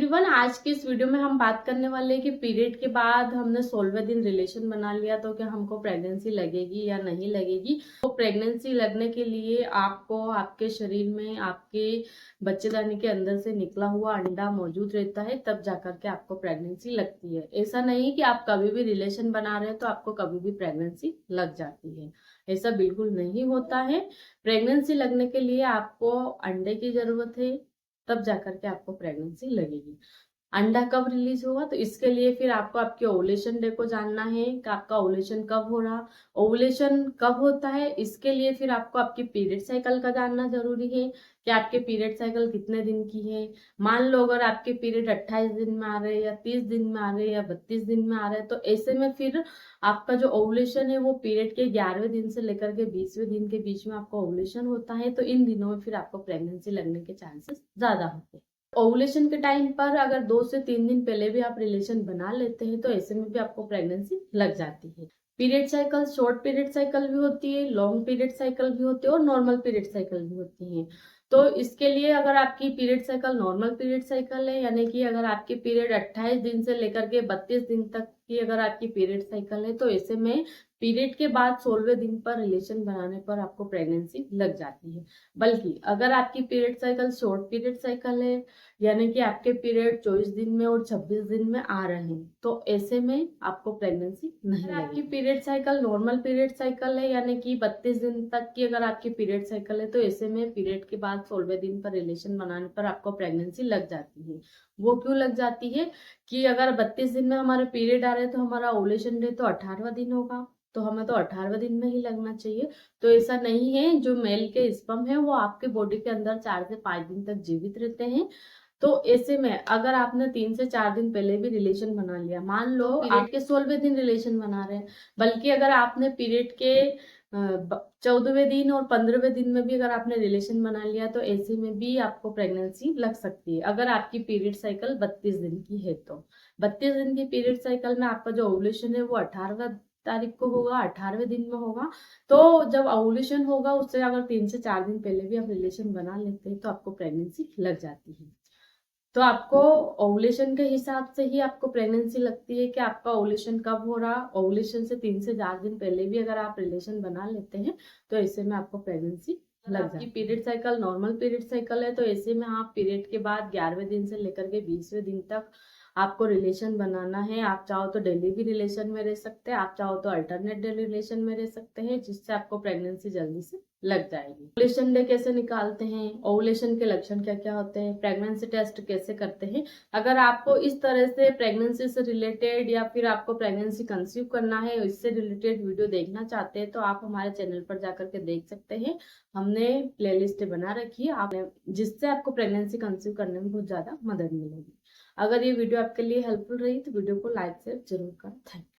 Everyone, आज की इस वीडियो में हम बात करने वाले हैं कि पीरियड के बाद हमने 16वें दिन रिलेशन बना लिया तो क्या हमको प्रेगनेंसी लगेगी या नहीं लगेगी। तो प्रेगनेंसी लगने के लिए आपको आपके शरीर में आपके बच्चेदानी के अंदर से निकला हुआ अंडा मौजूद रहता है, तब जाकर के आपको प्रेगनेंसी लगती है। ऐसा नहीं कि आप कभी भी रिलेशन बना रहे हैं तो आपको कभी भी प्रेगनेंसी लग जाती है, ऐसा बिल्कुल नहीं होता है। प्रेगनेंसी लगने के लिए आपको अंडे की जरूरत है, तब जाकर के आपको प्रेगनेंसी लगेगी। अंडा कब रिलीज होगा, तो इसके लिए फिर आपको आपके ओवुलेशन डे को जानना है कि आपका ओवुलेशन कब हो रहा। ओवुलेशन कब होता है, इसके लिए फिर आपको आपकी पीरियड साइकिल का जानना जरूरी है कि आपके पीरियड साइकिल कितने दिन की है। मान लो अगर आपके पीरियड 28 दिन में आ रहे हैं या 30 दिन में आ रहे हैं या 32 दिन में आ रहे हैं, तो ऐसे में फिर आपका जो ओवुलेशन है वो पीरियड के 11वें दिन से लेकर के 20वें दिन के बीच में आपका ओवुलेशन होता है। तो इन दिनों में फिर आपको प्रेगनेंसी लगने के चांसेस ज्यादा होते हैं। ओवुलेशन के टाइम पर अगर 2 से 3 दिन पहले भी आप रिलेशन बना लेते हैं तो ऐसे में भी आपको प्रेगनेंसी लग जाती है। Period cycle short period cycle भी होती है, लॉन्ग पीरियड साइकिल भी होती है और नॉर्मल पीरियड साइकिल भी होती है। तो इसके लिए अगर आपकी period cycle normal period cycle है, यानी कि अगर आपकी पीरियड 28 दिन से लेकर के 32 दिन तक की अगर आपकी पीरियड साइकिल है, तो ऐसे में पीरियड के बाद 16वें दिन पर रिलेशन बनाने पर आपको प्रेगनेंसी लग जाती है। बल्कि अगर आपकी period cycle short period cycle है, यानी कि आपके पीरियड 24 दिन में और 26 दिन में आ रहे हैं, तो ऐसे में आपको प्रेगनेंसी नहीं लगेगी। आपकी period cycle normal period cycle है, यानी कि 32 दिन तक की अगर आपकी पीरियड साइकिल है, तो ऐसे में पीरियड के बाद 16वें दिन पर रिलेशन बनाने पर आपको प्रेगनेंसी लग जाती है। वो क्यों लग जाती है कि अगर 32 दिन में हमारे पीरियड आ रहे हैं तो हमारा ओवुलेशन डे तो 18वां दिन होगा, तो हमें तो 18वें दिन में ही लगना चाहिए। तो ऐसा नहीं है, जो मेल के स्पर्म है वो आपके बॉडी के अंदर 4 से 5 दिन तक जीवित रहते हैं। तो ऐसे में अगर आपने 3 से 4 दिन पहले भी रिलेशन बना लिया, मान लो पीरियड के 16वें दिन रिलेशन बना रहे हैं, बल्कि अगर आपने पीरियड के 14वें दिन और 15वें दिन में भी अगर आपने रिलेशन बना लिया, तो ऐसे में भी आपको प्रेगनेंसी लग सकती है अगर आपकी पीरियड साइकिल 32 दिन की है। तो 32 दिन की पीरियड साइकिल में आपका जो ओवुलेशन है वो 18वां तारीख को होगा, 18वें दिन में होगा। तो जब ओवुलेशन होगा उससे अगर 3 से 4 दिन पहले भी आप रिलेशन बना लेते हैं तो आपको प्रेगनेंसी लग जाती है। तो आपको ओवुलेशन के हिसाब से ही आपको प्रेगनेंसी लगती है कि आपका ओवुलेशन कब हो रहा। ओवुलेशन से 3 से 4 दिन पहले भी अगर आप रिलेशन बना लेते हैं तो ऐसे में आपको प्रेगनेंसी लग जाती है। Period cycle normal period cycle है, तो ऐसे में आप पीरियड के बाद 11वें दिन से लेकर के 20वें दिन तक आपको रिलेशन बनाना है। आप चाहो तो डेली भी रिलेशन में रह सकते हैं, आप चाहो तो अल्टरनेट डे रिलेशन में रह सकते हैं, जिससे आपको प्रेगनेंसी जल्दी से लग जाएगी। ओवुलेशन डे कैसे निकालते हैं, ओवुलेशन के लक्षण क्या क्या होते हैं, प्रेगनेंसी टेस्ट कैसे करते हैं। अगर आपको इस तरह से प्रेगनेंसी से रिलेटेड या फिर आपको प्रेगनेंसी कंसीव करना है, इससे रिलेटेड वीडियो देखना चाहते हैं, तो आप हमारे चैनल पर जाकर के देख सकते हैं। हमने प्लेलिस्ट बना रखी है, आप जिससे आपको प्रेगनेंसी कंसीव करने में बहुत ज्यादा मदद मिलेगी। अगर ये वीडियो आपके लिए हेल्पफुल रही तो वीडियो को लाइक शेयर जरूर करें। Thank you.